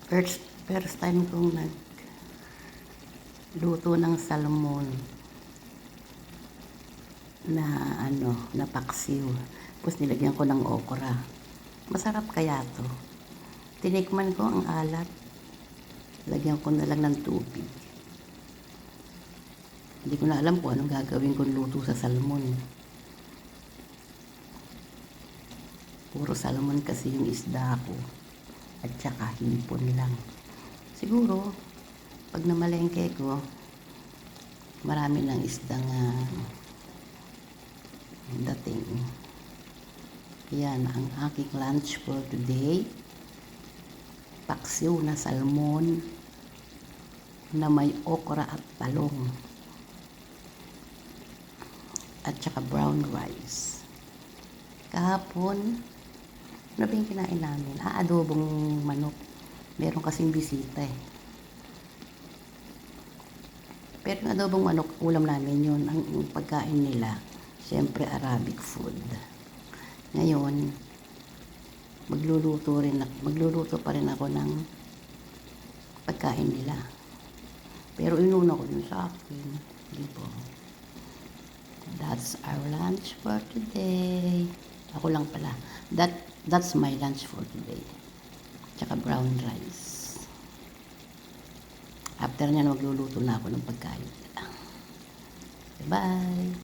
First time kong nagluto ng salmon na na paksiw. Tapos nilagyan ko ng okra. Masarap kaya to. Tinikman ko ang alat. Lagyan ko na lang ng tubig. Hindi ko na alam kung anong gagawin kong luto sa salmon. Puro salmon kasi yung isda ko. At saka hipon lang. Siguro, pag namalengke ko, marami ng isdang dating. Yan ang aking lunch for today. Paksiw na salmon na may okra at talong. At saka brown rice. Kahapon, ano ba yung kinain namin? Adobong manok. Meron kasing bisita eh. Pero yung adobong manok, ulam namin yun. Ang pagkain nila, siyempre Arabic food. Ngayon, magluluto pa rin ako ng pagkain nila. Pero inuna ko yun sa akin. Di ba? That's our lunch for today. Ako lang pala. That's my lunch for today. Tsaka brown rice. After nyan, magluluto na ako ng pagkain. Bye!